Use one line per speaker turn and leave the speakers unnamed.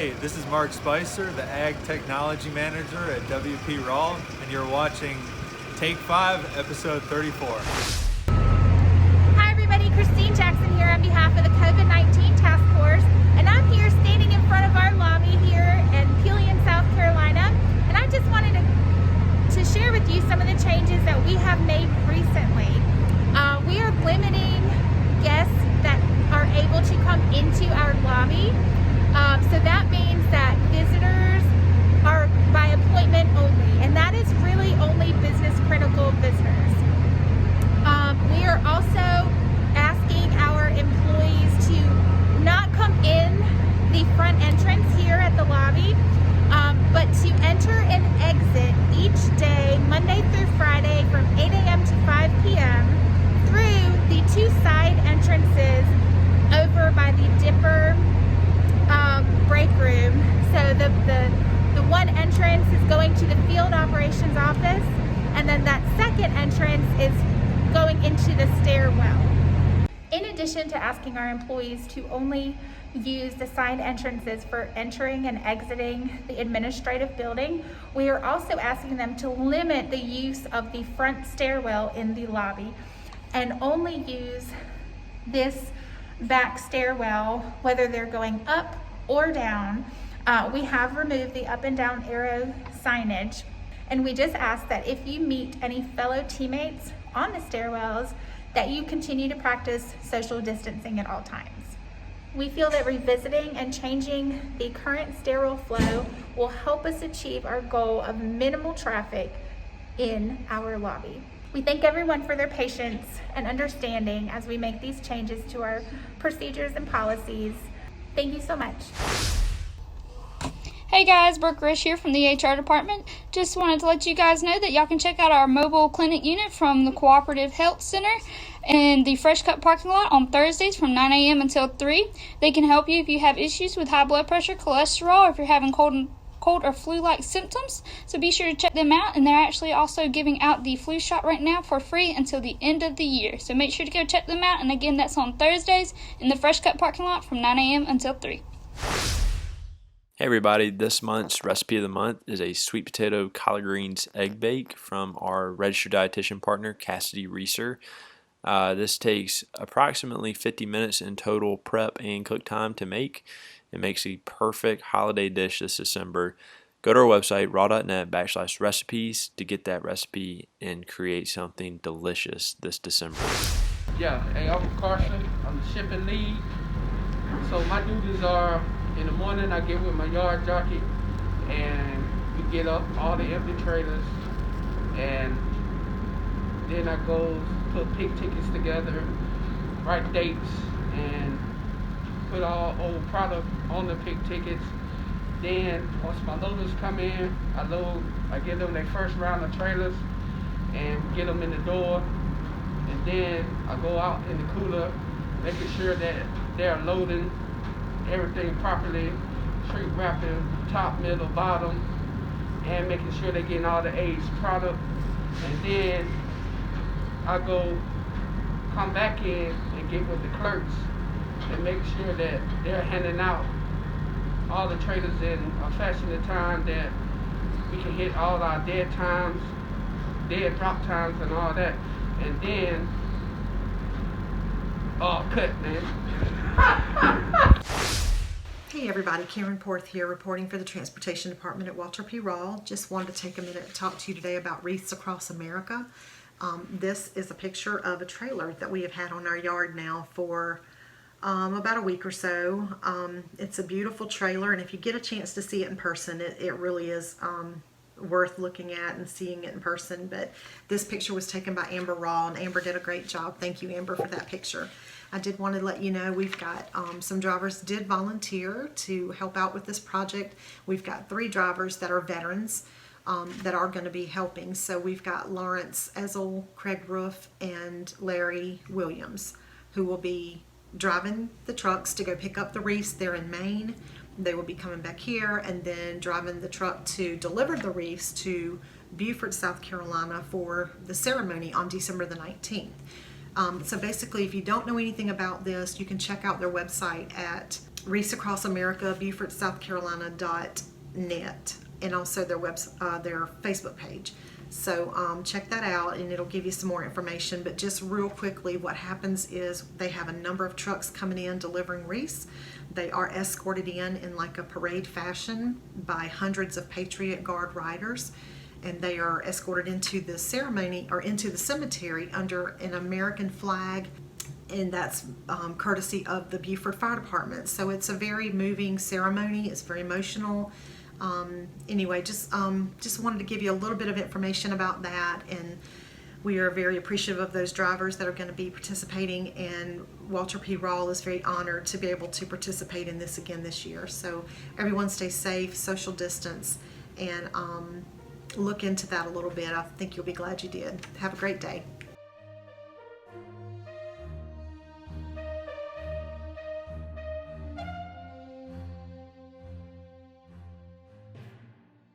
Hey, this is Mark Spicer, the Ag Technology Manager at WP Rawl, and you're watching Take 5, Episode 34.
Hi everybody, Christine Jackson here on behalf of the COVID-19 Task Force, and I'm here standing in front of our lobby here in Pelion, South Carolina, and I just wanted to share with you some of the changes that we have made recently. We are limiting guests that are able to come into our lobby. So that means that visitors are by appointment only, and that is really only business critical visitors. We are also asking our employees to not come in the front entrance here at the lobby, but to enter and exit each day, Monday through Friday, from 8 a.m. to 5 p.m. through the two side entrances over by the Dipper break room. So the one entrance is going to the field operations office, and then that second entrance is going into the stairwell. In addition to asking our employees to only use the side entrances for entering and exiting the administrative building, we are also asking them to limit the use of the front stairwell in the lobby and only use this back stairwell whether they're going up or down. We have removed the up and down arrow signage, and we just ask that if you meet any fellow teammates on the stairwells, that you continue to practice social distancing at all times. We feel that revisiting and changing the current stairwell flow will help us achieve our goal of minimal traffic in our lobby. We thank everyone for their patience and understanding as we make these changes to our procedures and policies. Thank you so much.
Hey guys, Brooke Rish here from the HR department. Just wanted to let you guys know that y'all can check out our mobile clinic unit from the Cooperative Health Center in the Fresh Cut parking lot on Thursdays from 9 a.m. until 3. They can help you if you have issues with high blood pressure, cholesterol, or if you're having cold or flu-like symptoms. So be sure to check them out, and they're actually also giving out the flu shot right now for free until the end of the year. So make sure to go check them out, and again, that's on Thursdays in the Fresh Cut parking lot from 9 a.m. until 3.
Hey everybody, this month's recipe of the month is a sweet potato collard greens egg bake from our registered dietitian partner, Cassidy Reeser. This takes approximately 50 minutes in total prep and cook time to make. It makes a perfect holiday dish this December. Go to our website, raw.net/recipes to get that recipe and create something delicious this December.
Yeah, hey, I'm Karsten. I'm the shipping lead. So my duties are, in the morning I get with my yard jockey and we get up all the empty trailers, and then I go put pig tickets together, write dates, and put all old product on the pig tickets. Then once my loaders come in, I give them their first round of trailers and get them in the door, and then I go out in the cooler making sure that they're loading everything properly, shrink wrapping top, middle, bottom, and making sure they're getting all the aged product. And then I come back in and get with the clerks and make sure that they're handing out all the trailers in a fashion of time that we can hit all our dead times, dead drop times and all that. And then cut, man.
Hey everybody, Karen Porth here, reporting for the Transportation Department at WP Rawl. Just wanted to take a minute to talk to you today about wreaths across America. This is a picture of a trailer that we have had on our yard now for about a week or so. It's a beautiful trailer, and if you get a chance to see it in person, it really is worth looking at and seeing it in person. But this picture was taken by Amber Rawl, and Amber did a great job. Thank you, Amber, for that picture. I did want to let you know we've got some drivers did volunteer to help out with this project. We've got 3 drivers that are veterans that are going to be helping. So we've got Lawrence Ezel, Craig Roof, and Larry Williams, who will be driving the trucks to go pick up the wreaths. They're in Maine. They will be coming back here and then driving the truck to deliver the wreaths to Beaufort, South Carolina for the ceremony on December the 19th. So basically, if you don't know anything about this, you can check out their website at Wreaths Across America, BeaufortSouthCarolina.net, and also their their Facebook page. So check that out, and it'll give you some more information. But just real quickly, what happens is they have a number of trucks coming in delivering wreaths. They are escorted in like a parade fashion by hundreds of Patriot Guard riders, and they are escorted into the ceremony or into the cemetery under an American flag, and that's courtesy of the Beaufort Fire Department. So it's a very moving ceremony. It's very emotional. Anyway, just wanted to give you a little bit of information about that, and we are very appreciative of those drivers that are going to be participating, and Walter P. Rawl is very honored to be able to participate in this again this year. So everyone stay safe, social distance, and look into that a little bit. I think you'll be glad you did. Have a great day.